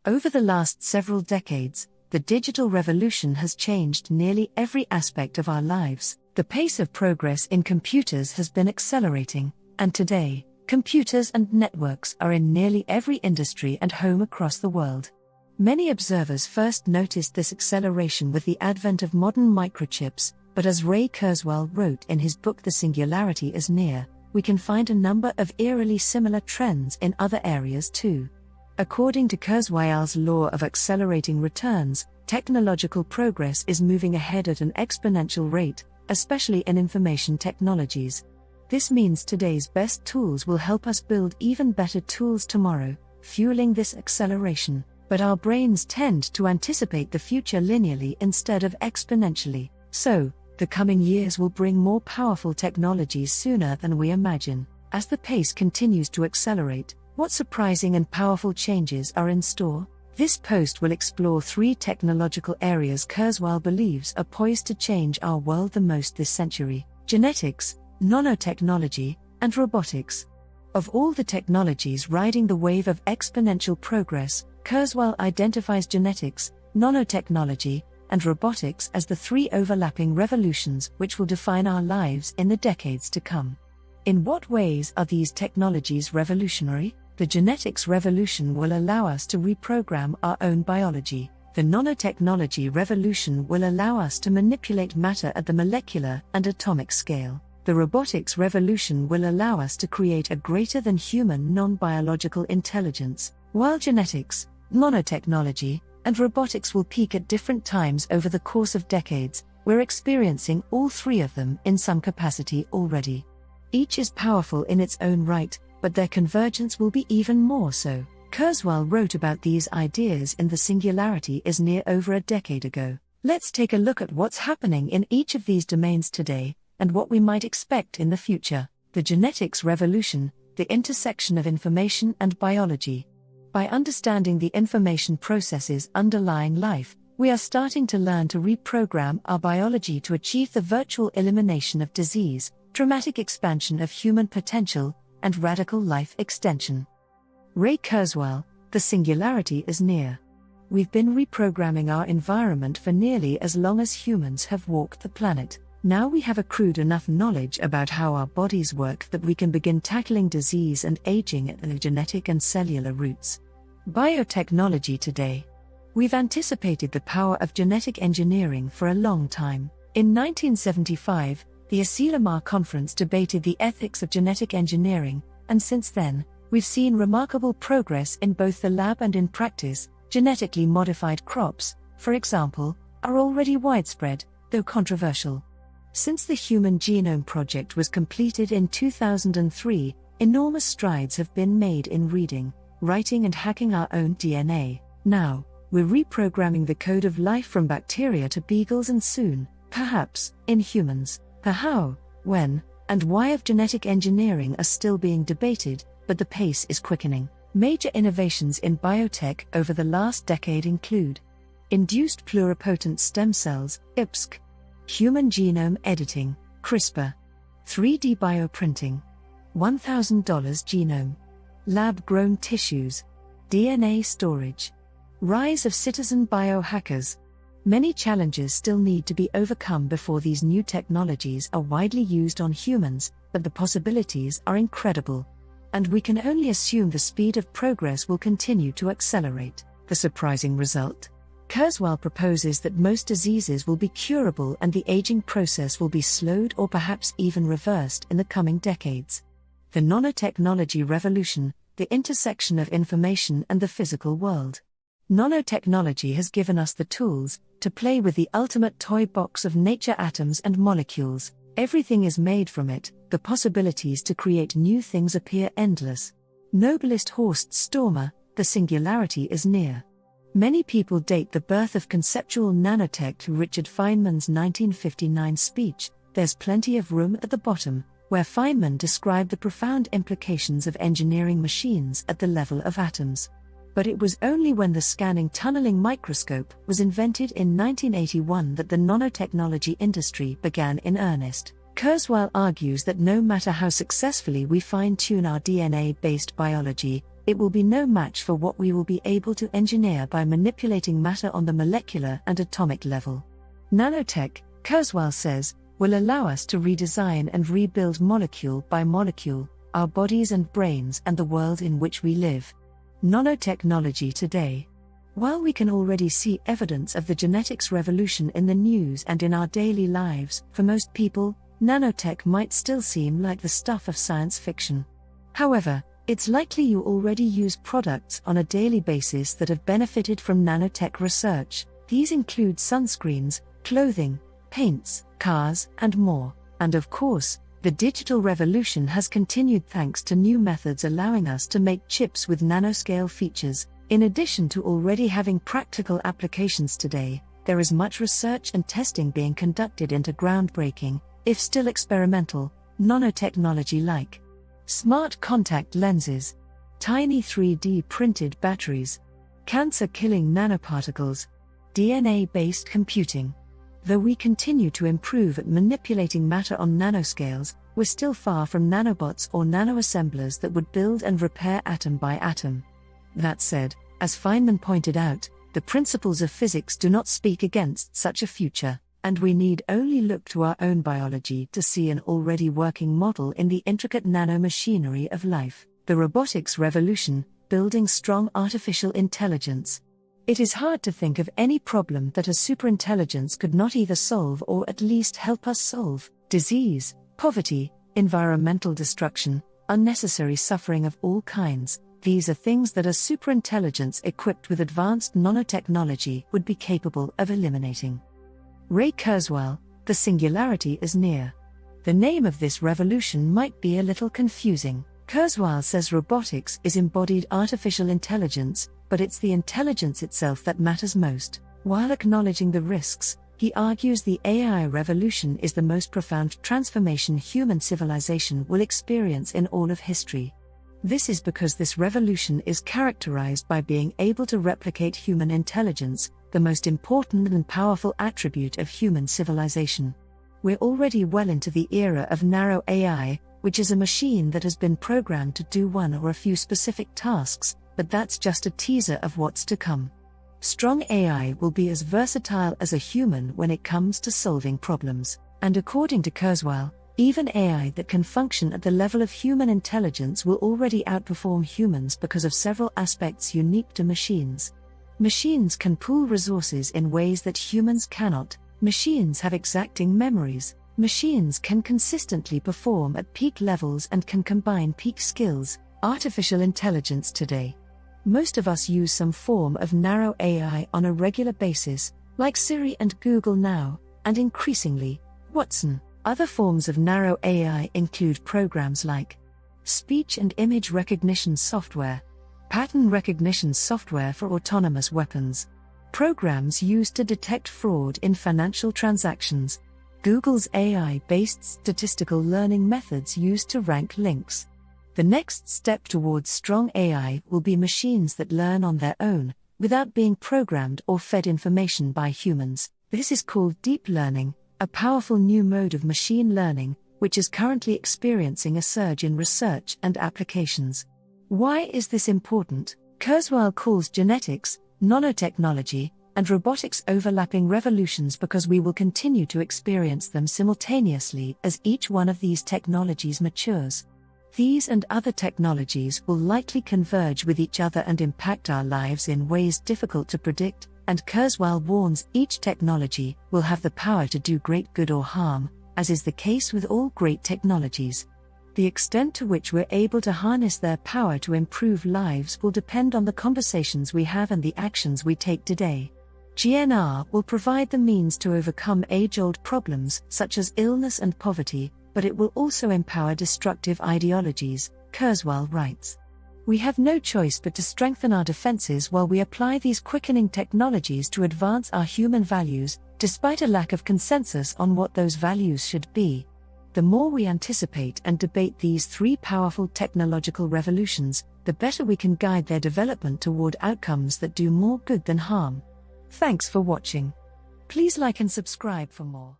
Over the last several decades, the digital revolution has changed nearly every aspect of our lives. The pace of progress in computers has been accelerating, and today, computers and networks are in nearly every industry and home across the world. Many observers first noticed this acceleration with the advent of modern microchips, but as Ray Kurzweil wrote in his book The Singularity is Near, we can find a number of eerily similar trends in other areas too. According to Kurzweil's law of accelerating returns, technological progress is moving ahead at an exponential rate, especially in information technologies. This means today's best tools will help us build even better tools tomorrow, fueling this acceleration. But our brains tend to anticipate the future linearly instead of exponentially. So, the coming years will bring more powerful technologies sooner than we imagine. As the pace continues to accelerate, what surprising and powerful changes are in store? This post will explore 3 technological areas Kurzweil believes are poised to change our world the most this century: genetics, nanotechnology, and robotics. Of all the technologies riding the wave of exponential progress, Kurzweil identifies genetics, nanotechnology, and robotics as the 3 overlapping revolutions which will define our lives in the decades to come. In what ways are these technologies revolutionary? The genetics revolution will allow us to reprogram our own biology. The nanotechnology revolution will allow us to manipulate matter at the molecular and atomic scale. The robotics revolution will allow us to create a greater than human non-biological intelligence. While genetics, nanotechnology, and robotics will peak at different times over the course of decades, we're experiencing all 3 of them in some capacity already. Each is powerful in its own right, but their convergence will be even more so. Kurzweil wrote about these ideas in The Singularity is Near over a decade ago. Let's take a look at what's happening in each of these domains today, and what we might expect in the future. The genetics revolution, the intersection of information and biology. By understanding the information processes underlying life, we are starting to learn to reprogram our biology to achieve the virtual elimination of disease, dramatic expansion of human potential, and radical life extension. Ray Kurzweil, The Singularity is Near. We've been reprogramming our environment for nearly as long as humans have walked the planet. Now we have accrued enough knowledge about how our bodies work that we can begin tackling disease and aging at the genetic and cellular roots. Biotechnology today. We've anticipated the power of genetic engineering for a long time. In 1975, the Asilomar Conference debated the ethics of genetic engineering, and since then, we've seen remarkable progress in both the lab and in practice. Genetically modified crops, for example, are already widespread, though controversial. Since the Human Genome Project was completed in 2003, enormous strides have been made in reading, writing and hacking our own DNA. Now, we're reprogramming the code of life from bacteria to beagles and soon, perhaps, in humans. The how, when, and why of genetic engineering are still being debated, but the pace is quickening. Major innovations in biotech over the last decade include induced pluripotent stem cells, IPSC, human genome editing, CRISPR, 3D bioprinting, $1,000 genome, lab-grown tissues, DNA storage, rise of citizen biohackers. Many challenges still need to be overcome before these new technologies are widely used on humans, but the possibilities are incredible. And we can only assume the speed of progress will continue to accelerate. The surprising result? Kurzweil proposes that most diseases will be curable and the aging process will be slowed or perhaps even reversed in the coming decades. The nanotechnology revolution, the intersection of information and the physical world. Nanotechnology has given us the tools to play with the ultimate toy box of nature, atoms and molecules. Everything is made from it. The possibilities to create new things appear endless. Noblest Horst Stormer, The Singularity is Near. Many people date the birth of conceptual nanotech to Richard Feynman's 1959 speech, There's Plenty of Room at the Bottom, where Feynman described the profound implications of engineering machines at the level of atoms. But it was only when the scanning tunneling microscope was invented in 1981 that the nanotechnology industry began in earnest. Kurzweil argues that no matter how successfully we fine-tune our DNA-based biology, it will be no match for what we will be able to engineer by manipulating matter on the molecular and atomic level. Nanotech, Kurzweil says, will allow us to redesign and rebuild molecule by molecule, our bodies and brains and the world in which we live. Nanotechnology today. While we can already see evidence of the genetics revolution in the news and in our daily lives, for most people, nanotech might still seem like the stuff of science fiction. However, it's likely you already use products on a daily basis that have benefited from nanotech research. These include sunscreens, clothing, paints, cars, and more. And of course, the digital revolution has continued thanks to new methods allowing us to make chips with nanoscale features. In addition to already having practical applications today, there is much research and testing being conducted into groundbreaking, if still experimental, nanotechnology like smart contact lenses, tiny 3D printed batteries, cancer-killing nanoparticles, DNA-based computing. Though we continue to improve at manipulating matter on nanoscales, we're still far from nanobots or nanoassemblers that would build and repair atom by atom. That said, as Feynman pointed out, the principles of physics do not speak against such a future, and we need only look to our own biology to see an already working model in the intricate nanomachinery of life, the robotics revolution, building strong artificial intelligence. It is hard to think of any problem that a superintelligence could not either solve or at least help us solve: disease, poverty, environmental destruction, unnecessary suffering of all kinds. These are things that a superintelligence equipped with advanced nanotechnology would be capable of eliminating. Ray Kurzweil, the singularity is near. The name of this revolution might be a little confusing. Kurzweil says robotics is embodied artificial intelligence, but it's the intelligence itself that matters most. While acknowledging the risks, he argues the AI revolution is the most profound transformation human civilization will experience in all of history. This is because this revolution is characterized by being able to replicate human intelligence, the most important and powerful attribute of human civilization. We're already well into the era of narrow AI, which is a machine that has been programmed to do one or a few specific tasks, but that's just a teaser of what's to come. Strong AI will be as versatile as a human when it comes to solving problems, and according to Kurzweil, even AI that can function at the level of human intelligence will already outperform humans because of several aspects unique to machines. Machines can pool resources in ways that humans cannot. Machines have exacting memories. Machines can consistently perform at peak levels and can combine peak skills. Artificial intelligence today. Most of us use some form of narrow AI on a regular basis, like Siri and Google now, and increasingly, Watson. Other forms of narrow AI include programs like speech and image recognition software, pattern recognition software for autonomous weapons, programs used to detect fraud in financial transactions, Google's AI-based statistical learning methods used to rank links. The next step towards strong AI will be machines that learn on their own, without being programmed or fed information by humans. This is called deep learning, a powerful new mode of machine learning, which is currently experiencing a surge in research and applications. Why is this important? Kurzweil calls genetics, nanotechnology, and robotics overlapping revolutions because we will continue to experience them simultaneously as each one of these technologies matures. These and other technologies will likely converge with each other and impact our lives in ways difficult to predict, and Kurzweil warns each technology will have the power to do great good or harm, as is the case with all great technologies. The extent to which we're able to harness their power to improve lives will depend on the conversations we have and the actions we take today. GNR will provide the means to overcome age-old problems such as illness and poverty, but it will also empower destructive ideologies, Kurzweil writes. We have no choice but to strengthen our defenses while we apply these quickening technologies to advance our human values, despite a lack of consensus on what those values should be. The more we anticipate and debate these three powerful technological revolutions, the better we can guide their development toward outcomes that do more good than harm. Thanks for watching. Please like and subscribe for more.